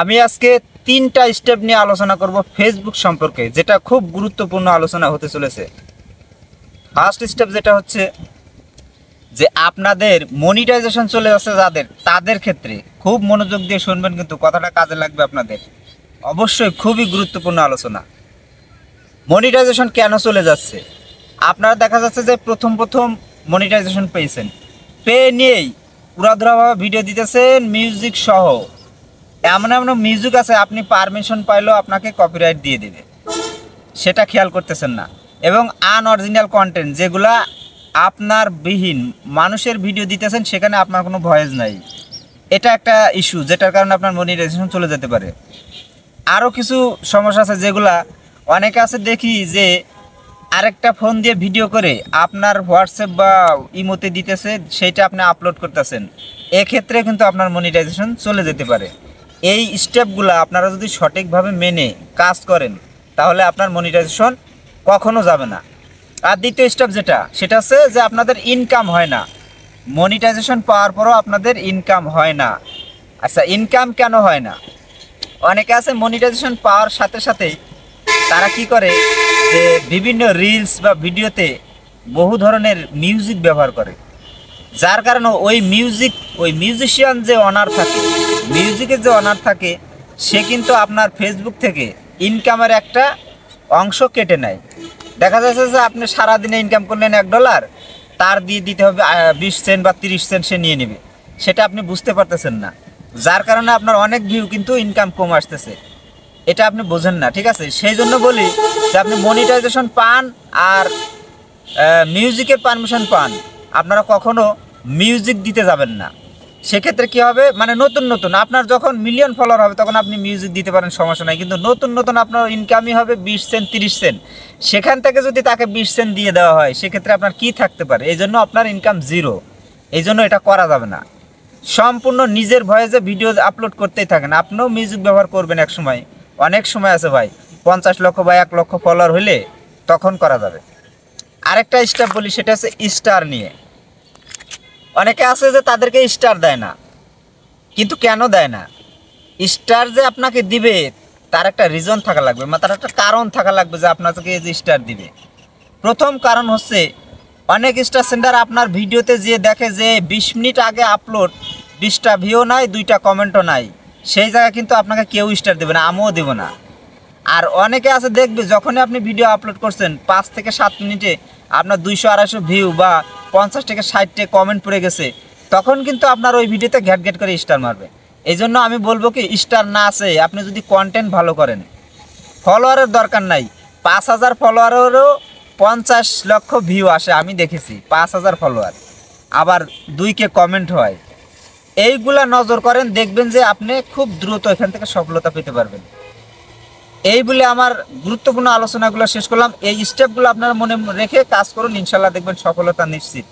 আমি আজকে 3টা স্টেপ নিয়ে আলোচনা করব ফেসবুক সম্পর্কে, যেটা খুব গুরুত্বপূর্ণ আলোচনা হতে চলেছে। ফার্স্ট স্টেপ যেটা হচ্ছে যে আপনাদের মনিটাইজেশন চলে যাচ্ছে তাদের ক্ষেত্রে খুব মনোযোগ দিয়ে শুনবেন, কিন্তু কথাটা কাজে লাগবে আপনাদের। অবশ্যই খুবই গুরুত্বপূর্ণ আলোচনা। মনিটাইজেশন কেন চলে যাচ্ছে? আপনারা দেখা যাচ্ছে যে প্রথম মনিটাইজেশন পেয়েছেন, পেয়ে নিয়েই পুরাধুরাভাবে ভিডিও দিতেছেন মিউজিক সহ। এমন এমন মিউজিক আছে আপনি পারমিশন পাইলেও আপনাকে কপিরাইট দিয়ে দেবে, সেটা খেয়াল করতেছেন না। এবং আনঅরিজিনাল কন্টেন্ট যেগুলা আপনার বিহীন মানুষের ভিডিও দিতেছেন, সেখানে আপনার কোনো ভয়েস নাই। এটা একটা ইস্যু, যেটার কারণে আপনার মনিটাইজেশন চলে যেতে পারে। আরও কিছু সমস্যা আছে, যেগুলা অনেকে আছে দেখি যে আরেকটা ফোন দিয়ে ভিডিও করে আপনার হোয়াটসঅ্যাপ বা ইমোতে দিতেছে, সেইটা আপনি আপলোড করতেছেন। এক্ষেত্রে কিন্তু আপনার মনিটাইজেশন চলে যেতে পারে। এই স্টেপগুলো আপনারা যদি সঠিকভাবে মেনে কাজ করেন, তাহলে আপনার মনিটাইজেশন কখনো যাবে না। আর দ্বিতীয় স্টেপ সেটা হচ্ছে যে আপনাদের ইনকাম হয় না। মনিটাইজেশন পাওয়ার পরও আপনাদের ইনকাম হয় না। আচ্ছা, ইনকাম কেন হয় না? অনেকে আছে মনিটাইজেশন পাওয়ার সাথে সাথেই তারা কি করে যে বিভিন্ন রিলস বা ভিডিওতে বহু ধরনের মিউজিক ব্যবহার করে, যার কারণে ওই মিউজিশিয়ান যে অনার থাকে, মিউজিকের যে অনার থাকে, সে কিন্তু আপনার ফেসবুক থেকে ইনকামের একটা অংশ কেটে নেয়। দেখা যাচ্ছে যে আপনি সারাদিনে ইনকাম করলেন $1, তার দিয়ে দিতে হবে 20 সেন্ট বা 30 সেন্ট, সে নিয়ে নেবে। সেটা আপনি বুঝতে পারতেছেন না, যার কারণে আপনার অনেক ভিউ কিন্তু ইনকাম কম আসতেছে। এটা আপনি বোঝেন না, ঠিক আছে? সেই জন্য বলি যে আপনি মনিটাইজেশন পান আর মিউজিকের পারমিশন পান, আপনারা কখনো মিউজিক দিতে যাবেন না। সেক্ষেত্রে কি হবে, মানে নতুন আপনার যখন মিলিয়ন ফলোয়ার হবে তখন আপনি মিউজিক দিতে পারেন, সমস্যা নাই। কিন্তু নতুন আপনার ইনকামই হবে 20 সেন্ট 30 সেন্ট, সেখান থেকে যদি তাকে 20 সেন্ট দিয়ে দেওয়া হয়, সেক্ষেত্রে আপনার কি থাকতে পারে? এই জন্য আপনার ইনকাম জিরো। এই জন্য এটা করা যাবে না। সম্পূর্ণ নিজের ভয়েসে ভিডিও আপলোড করতেই থাকেন। আপনিও মিউজিক ব্যবহার করবেন এক সময়, অনেক সময় আছে ভাই, 50 লক্ষ বা 1 লক্ষ ফলোয়ার হলে তখন করা যাবে। আরেকটা স্টেপ বলি, সেটা হচ্ছে স্টার নিয়ে। অনেকে আছে যে তাদেরকে স্টার দেয় না, কিন্তু কেন দেয় না? স্টার যে আপনাকে দিবে তার একটা রিজন থাকা লাগবে, বা তার একটা কারণ থাকা লাগবে যে আপনাকে যে স্টার দিবে। প্রথম কারণ হচ্ছে অনেক স্টার সেন্টার আপনার ভিডিওতে যে দেখে যে 20 মিনিট আগে আপলোড, 20টা ভিউ নাই, 2টা কমেন্টও নাই, সেই জায়গায় কিন্তু আপনাকে কেউ স্টার দেবে না, আমিও দেব না। আর অনেকে আছে দেখবে যখনই আপনি ভিডিও আপলোড করছেন 5 থেকে 7 মিনিটে আপনার 200-250 ভিউ বা 50 থেকে 60টা কমেন্ট পড়ে গেছে, তখন কিন্তু আপনার ওই ভিডিওতে ঘ্যাট করে স্টার মারবে। এই জন্য আমি বলবো কি, স্টার না আছে, আপনি যদি কন্টেন্ট ভালো করেন, ফলোয়ারের দরকার নাই। 5000 ফলোয়ারেরও 50 লক্ষ ভিউ আসে, আমি দেখেছি 5000 ফলোয়ার, আবার 2কে কমেন্ট হয়। এইগুলা নজর করেন, দেখবেন যে আপনি খুব দ্রুত এখান থেকে সফলতা পেতে পারবেন। এই বলে আমার গুরুত্বপূর্ণ আলোচনাগুলো শেষ করলাম। এই স্টেপগুলো আপনারা মনে রেখে কাজ করুন, ইনশাল্লাহ দেখবেন সফলতা নিশ্চিত।